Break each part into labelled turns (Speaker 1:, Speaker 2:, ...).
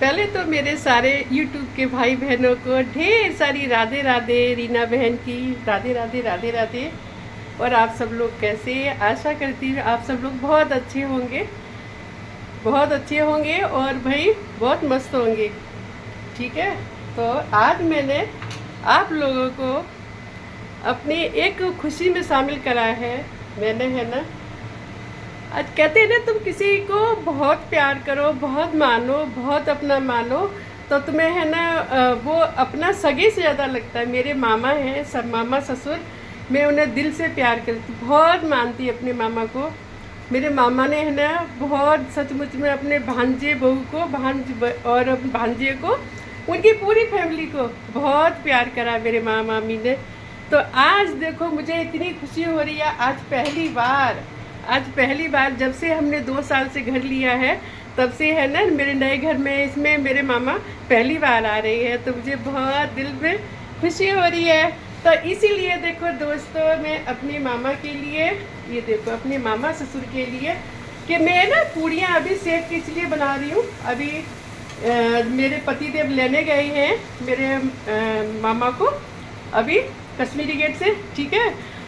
Speaker 1: पहले तो मेरे सारे यूट्यूब के भाई बहनों को ढेर सारी राधे राधे। रीना बहन की राधे राधे राधे राधे। और आप सब लोग कैसे हैं? आशा करती हूँ आप सब लोग बहुत अच्छे होंगे, बहुत अच्छे होंगे और भाई बहुत मस्त होंगे। ठीक है, तो आज मैंने आप लोगों को अपनी एक खुशी में शामिल करा है। मैंने है ना, आज कहते हैं ना, तुम किसी को बहुत प्यार करो, बहुत मानो, बहुत अपना मानो, तो तुम्हें है ना वो अपना सगे से ज़्यादा लगता है। मेरे मामा हैं, सब मामा ससुर, मैं उन्हें दिल से प्यार करती, बहुत मानती अपने मामा को। मेरे मामा ने है ना बहुत सचमुच में अपने भांजे बहू को, और भांजे को, उनकी पूरी फैमिली को बहुत प्यार करा मेरे मामा मामी ने। तो आज देखो मुझे इतनी खुशी हो रही है। आज पहली बार जब से हमने 2 साल से घर लिया है, तब से है ना मेरे नए घर में, इसमें मेरे मामा पहली बार आ रहे हैं, तो मुझे बहुत दिल में खुशी हो रही है। तो इसीलिए देखो दोस्तों, मैं अपने मामा के लिए, ये देखो अपने मामा ससुर के लिए, कि मैं ना पूड़ियाँ अभी सेक के इसलिए बना रही हूँ। अभी मेरे पति देव लेने गए हैं मेरे मामा को अभी कश्मीरी गेट से, ठीक है।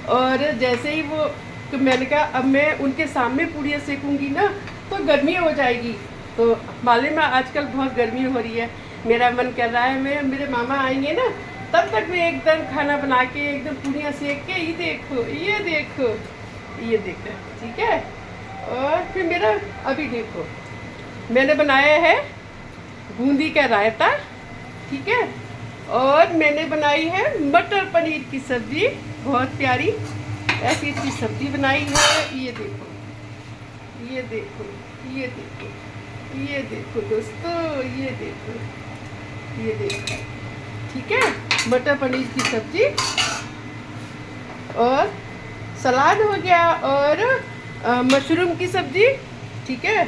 Speaker 1: और जैसे ही वो, तो मैंने कहा अब मैं उनके सामने पूड़ियाँ सेकूंगी ना तो गर्मी हो जाएगी। तो मालूम है आजकल बहुत गर्मी हो रही है। मेरा मन कर रहा है मैं, मेरे मामा आएंगे ना, तब तक मैं एकदम खाना बना के एकदम पूड़ियाँ सेक के, ये देखो ये देखो ये देखो, ठीक है। और फिर मेरा अभी देखो मैंने बनाया है बूंदी का रायता, ठीक है। और मैंने बनाई है मटर पनीर की सब्जी, बहुत प्यारी ऐसी अच्छी सब्जी बनाई है। ये देखो ये देखो ये देखो ये देखो दोस्तों, ये देखो ये देखो, ठीक है। मटर पनीर की सब्जी और सलाद हो गया, और मशरूम की सब्जी, ठीक है।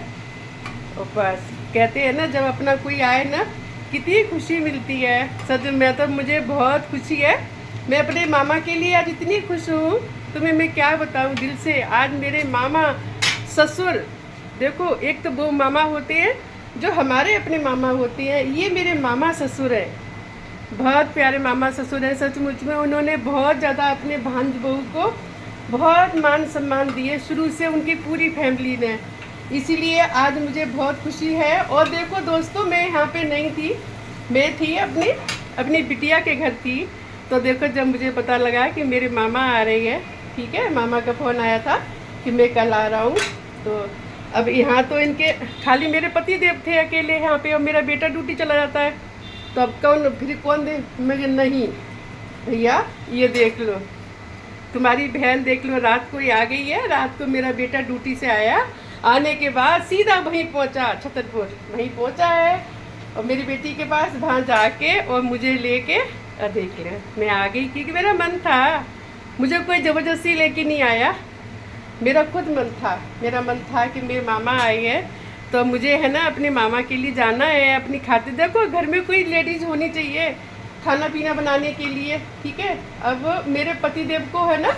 Speaker 1: और बस कहते हैं ना, जब अपना कोई आए ना कितनी खुशी मिलती है। सच में तो मुझे बहुत खुशी है। मैं अपने मामा के लिए आज इतनी खुश हूँ, तुम्हें मैं क्या बताऊँ दिल से। आज मेरे मामा ससुर, देखो एक तो वो मामा होते हैं जो हमारे अपने मामा होते हैं, ये मेरे मामा ससुर है, बहुत प्यारे मामा ससुर हैं। सचमुच में उन्होंने बहुत ज़्यादा अपने भांज बहू को बहुत मान सम्मान दिए शुरू से, उनकी पूरी फैमिली ने। इसीलिए आज मुझे बहुत खुशी है। और देखो दोस्तों, मैं यहाँ पे नहीं थी, मैं थी अपनी बिटिया के घर थी। तो देखो जब मुझे पता लगा कि मेरे मामा आ रहे हैं, ठीक है, मामा का फ़ोन आया था कि मैं कल आ रहा हूँ, तो अब यहाँ तो इनके खाली मेरे पति देव थे अकेले यहाँ पे, और मेरा बेटा ड्यूटी चला जाता है, तो अब कौन दे। मैं नहीं भैया, ये देख लो तुम्हारी बहन, देख लो रात को ही आ गई है। रात को मेरा बेटा ड्यूटी से आया, आने के बाद सीधा वहीं पहुंचा, छतरपुर वहीं पहुंचा है, और मेरी बेटी के पास वहाँ जाके और मुझे लेके, देख ले मैं आ गई, क्योंकि मेरा मन था, मुझे कोई ज़बरदस्ती लेके नहीं आया, मेरा खुद मन था कि मेरे मामा आए हैं, तो मुझे है ना अपने मामा के लिए जाना है अपनी खातिर। देखो घर में कोई लेडीज़ होनी चाहिए खाना पीना बनाने के लिए, ठीक है। अब मेरे पति देव को है ना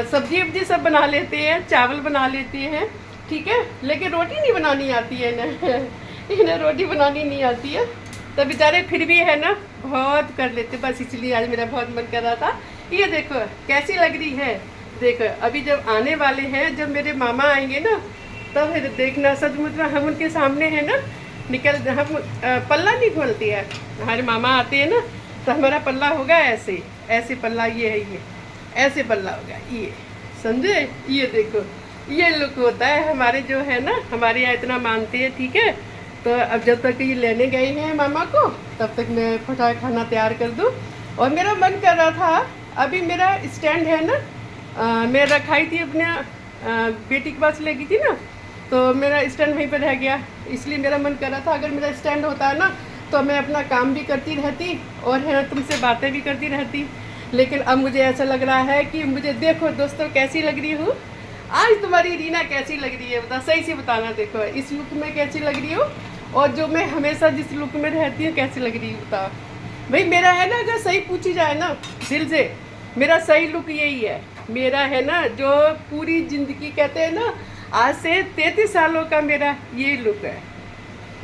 Speaker 1: सब्जी वब्जी सब बना लेते हैं, चावल बना लेते हैं, ठीक है, लेकिन रोटी नहीं बनानी आती है ना इन्हें रोटी बनानी नहीं आती है, तो बेचारे फिर भी है ना बहुत कर लेते। बस इसलिए आज मेरा बहुत मन कर रहा था। ये देखो कैसी लग रही है, देखो अभी जब आने वाले हैं, जब मेरे मामा आएंगे ना, तब फिर देखना सचमुच में हम उनके सामने है ना हम पल्ला नहीं खोलती है। हमारे मामा आते हैं ना, तो हमारा पल्ला होगा ऐसे ऐसे पल्ला, ये है, ये ऐसे पल्ला होगा, ये समझे। ये देखो ये लुक होता है हमारे, जो है ना हमारे यहाँ इतना मानते हैं, ठीक है। तो अब जब तक ये लेने गए हैं मामा को, तब तक मैं फटाफट खाना तैयार कर दूँ। और मेरा मन कर रहा था, अभी मेरा स्टैंड है ना, मैं रखाई थी अपने बेटी के पास ले गई थी ना, तो मेरा स्टैंड वहीं पर रह गया। इसलिए मेरा मन कर रहा था अगर मेरा स्टैंड होता है ना, तो मैं अपना काम भी करती रहती और है ना तुमसे बातें भी करती रहती। लेकिन अब मुझे ऐसा लग रहा है कि मुझे, देखो दोस्तों कैसी लग रही हूँ आज, तुम्हारी रीना कैसी लग रही है बता, सही से बताना। देखो इस लुक में कैसी लग रही हूँ, और जो मैं हमेशा जिस लुक में रहती हूँ कैसी लग रही हूँ बताओ भाई। मेरा है ना, अगर सही पूछी जाए ना दिल से, मेरा सही लुक यही है। मेरा है ना जो पूरी ज़िंदगी कहते हैं ना, आज से 33 सालों का मेरा ये लुक है।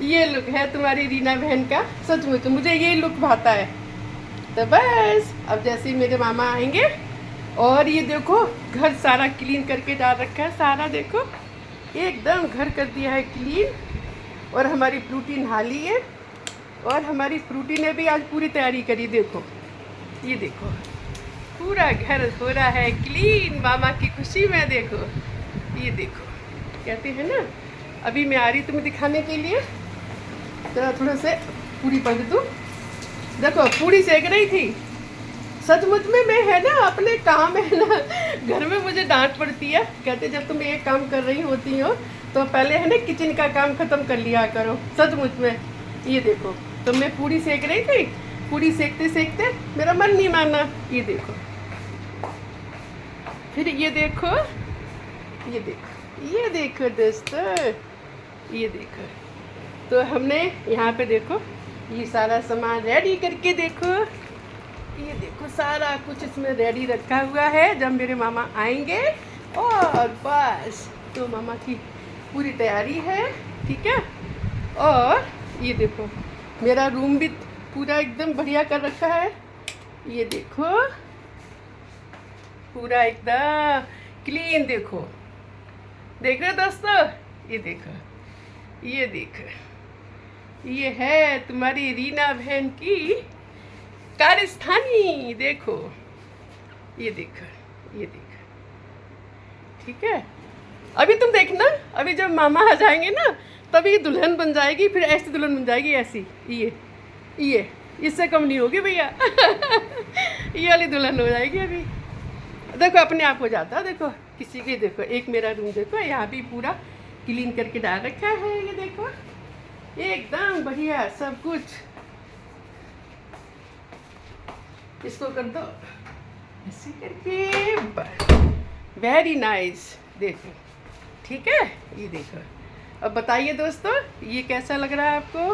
Speaker 1: ये लुक है तुम्हारी रीना बहन का, सचमुच मुझे ये लुक भाता है। तो बस अब जैसे ही मेरे मामा आएंगे, और ये देखो घर सारा क्लीन करके डाल रखा है, सारा देखो एकदम घर कर दिया है क्लीन। और हमारी फ्रूटी नहा ली है, और हमारी फ्रूटी ने भी आज पूरी तैयारी करी। देखो ये देखो पूरा घर हो रहा है क्लीन मामा की खुशी में। देखो ये देखो, कहते हैं ना, अभी मैं आ रही तुम्हें दिखाने के लिए। जरा थोड़ा से पूरी पढ़ दूँ। देखो पूरी सेक रही थी। सचमुच में मैं है ना अपने काम है ना, घर में मुझे डांट पड़ती है, कहते जब तुम एक काम कर रही होती हो तो पहले है ना किचन का काम ख़त्म कर लिया करो। सचमुच में ये देखो, तो मैं पूरी सेक रही थी, पूरी सेकते सेकते मेरा मन नहीं माना। ये देखो, फिर ये देखो, ये देखो, ये देखो दोस्तों, ये देखो। तो हमने यहाँ पे देखो ये सारा सामान रेडी करके, देखो ये देखो सारा कुछ इसमें रेडी रखा हुआ है। जब मेरे मामा आएंगे और बस तो मामा की पूरी तैयारी है, ठीक है। और ये देखो मेरा रूम भी पूरा एकदम बढ़िया कर रखा है। ये देखो पूरा एकदम क्लीन, देखो देख रहे हो दोस्तों, ये देखो, ये देखो, ये है तुम्हारी रीना बहन की कारस्थानी। देखो ये देखो, ये देखो, ठीक है। अभी तुम देखना, अभी जब मामा आ जाएंगे ना तभी दुल्हन बन जाएगी, फिर ऐसी दुल्हन बन जाएगी, ऐसी ये इससे कम नहीं होगी भैया। ये वाली दुल्हन हो जाएगी अभी। देखो अपने आप हो जाता है। देखो किसी के, देखो एक मेरा रूम देखो, यहाँ भी पूरा क्लीन करके डाल रखा है। ये देखो एकदम बढ़िया सब कुछ। इसको कर दो ऐसे करके, वेरी नाइस। देखो ठीक है, ये देखो। अब बताइए दोस्तों ये कैसा लग रहा है आपको,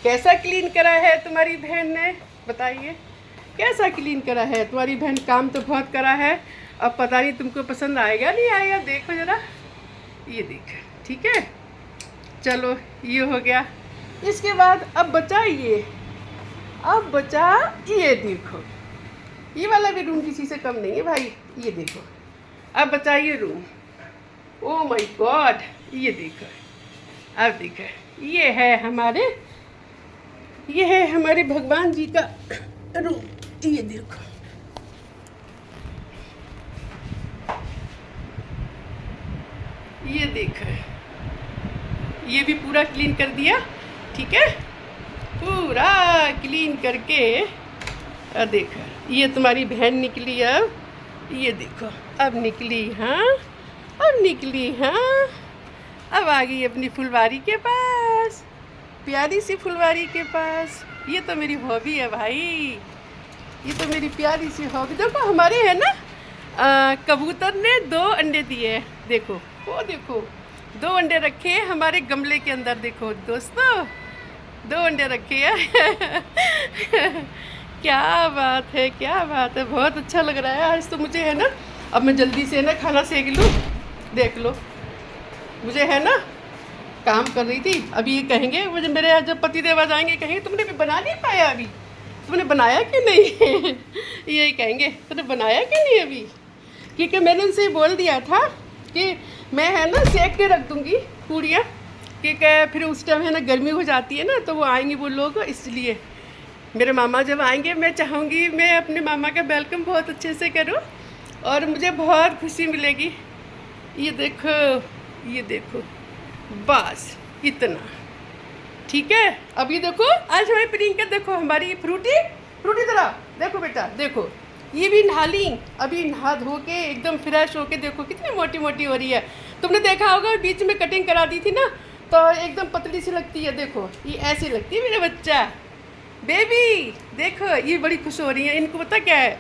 Speaker 1: कैसा क्लीन करा है तुम्हारी बहन ने, बताइए कैसा क्लीन करा है तुम्हारी बहन। काम तो बहुत करा है, अब पता नहीं तुमको पसंद आएगा नहीं आएगा। देखो ज़रा, ये देखो, ठीक है। चलो ये हो गया। इसके बाद अब बचा ये, अब बचा ये, देखो ये वाला भी रूम किसी से कम नहीं है भाई। ये देखो अब बचा ये रूम। ओ माय गॉड, ये देखो, अब देखो ये है हमारे, ये है हमारे भगवान जी का रूम। ये देखो, ये देखो, ये भी पूरा क्लीन कर दिया, ठीक है, पूरा क्लीन करके। और देखो ये तुम्हारी बहन निकली अब, ये देखो अब निकली, हाँ अब निकली, हाँ अब आ गई अपनी फुलवारी के पास, प्यारी सी फुलवारी के पास। ये तो मेरी हॉबी है भाई, ये तो मेरी प्यारी सी हॉबी। देखो हमारे है ना कबूतर ने 2 अंडे दिए, देखो वो देखो 2 अंडे रखे हैं हमारे गमले के अंदर। देखो दोस्तों 2 अंडे रखे हैं। क्या बात है, क्या बात है, बहुत अच्छा लग रहा है आज तो मुझे, है ना। अब मैं जल्दी से ना खाना सेक लूँ। देख लो मुझे है ना काम कर रही थी, अभी ये कहेंगे मुझे, मेरे जब पति देव आ जाएंगे कहेंगे तुमने भी बना नहीं पाया, अभी तुमने बनाया कि नहीं। यही कहेंगे तुमने बनाया कि नहीं अभी, क्योंकि मैंने उनसे बोल दिया था कि मैं है ना सेक के रख दूँगी पूड़ियाँ, क्योंकि फिर उस टाइम है ना गर्मी हो जाती है ना, तो वो आएंगे वो लोग, इसलिए मेरे मामा जब आएंगे मैं चाहूँगी मैं अपने मामा का वेलकम बहुत अच्छे से करूँ और मुझे बहुत खुशी मिलेगी। ये देखो, ये देखो, बस इतना, ठीक है। अब ये देखो आज हमारी प्रियंका, देखो हमारी फ्रूटी तरह, देखो बेटा देखो, ये भी नहा ली, अभी नहा धो के एकदम फ्रेश होके, देखो कितनी मोटी मोटी हो रही है। तुमने देखा होगा बीच में कटिंग करा दी थी ना, तो एकदम पतली सी लगती है। देखो ये ऐसी लगती है मेरा बच्चा, बेबी देखो ये बड़ी खुश हो रही है। इनको पता क्या है,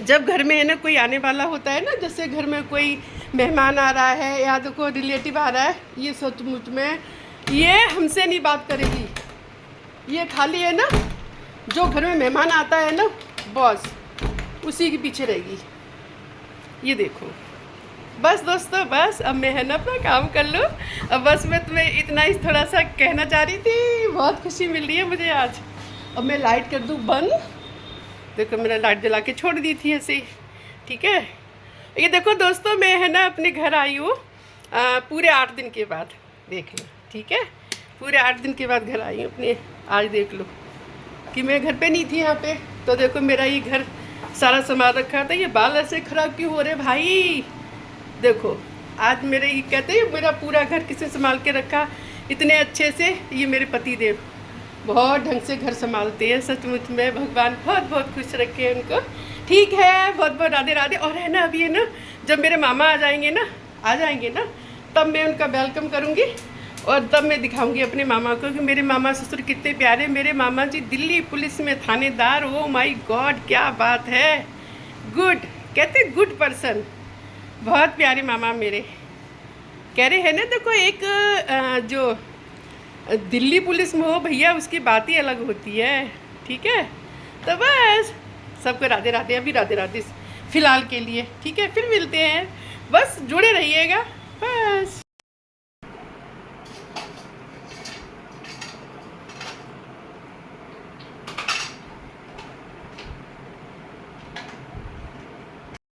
Speaker 1: जब घर में है ना कोई आने वाला होता है ना, जैसे घर में कोई मेहमान आ रहा है या तो कोई रिलेटिव आ रहा है, ये सचमुच में ये हमसे नहीं बात करेगी, ये खाली है ना जो घर में मेहमान आता है ना बस उसी के पीछे रहेगी। ये देखो बस दोस्तों, बस अब मैं है ना अपना काम कर लूँ। अब बस मैं तुम्हें इतना ही थोड़ा सा कहना चाह रही थी, बहुत खुशी मिल रही है मुझे आज। अब मैं लाइट कर दूँ बंद। देखो मैंने लाइट जला के छोड़ दी थी ऐसे ही, ठीक है। ये देखो दोस्तों, मैं है ना अपने घर आई हूँ पूरे 8 दिन के बाद, देख लो, ठीक है। पूरे 8 दिन के बाद घर आई हूँ अपने। आज देख लो कि मैं घर पे नहीं थी यहाँ पे, तो देखो मेरा ये घर सारा सामान रखा था। ये बाल ऐसे खराब क्यों हो रहे भाई? देखो आज मेरे ये कहते हैं मेरा पूरा घर किसने संभाल के रखा इतने अच्छे से। ये मेरे पति देव बहुत ढंग से घर संभालते हैं, सचमुच में भगवान बहुत बहुत खुश रखे हैं उनको। ठीक है, बहुत बहुत राधे राधे। और है ना अभी है ना, जब मेरे मामा आ जाएंगे ना, तब मैं उनका वेलकम करूँगी और तब मैं दिखाऊंगी अपने मामा को कि मेरे मामा ससुर कितने प्यारे। मेरे मामा जी दिल्ली पुलिस में थानेदार। ओ माय गॉड, क्या बात है। गुड, कहते गुड पर्सन, बहुत प्यारे मामा मेरे। कह रहे हैं ना, देखो एक जो दिल्ली पुलिस में हो भैया, उसकी बात ही अलग होती है, ठीक है। तो बस सबको राधे राधे, अभी राधे राधे फिलहाल के लिए, ठीक है। फिर मिलते हैं, बस जुड़े रहिएगा।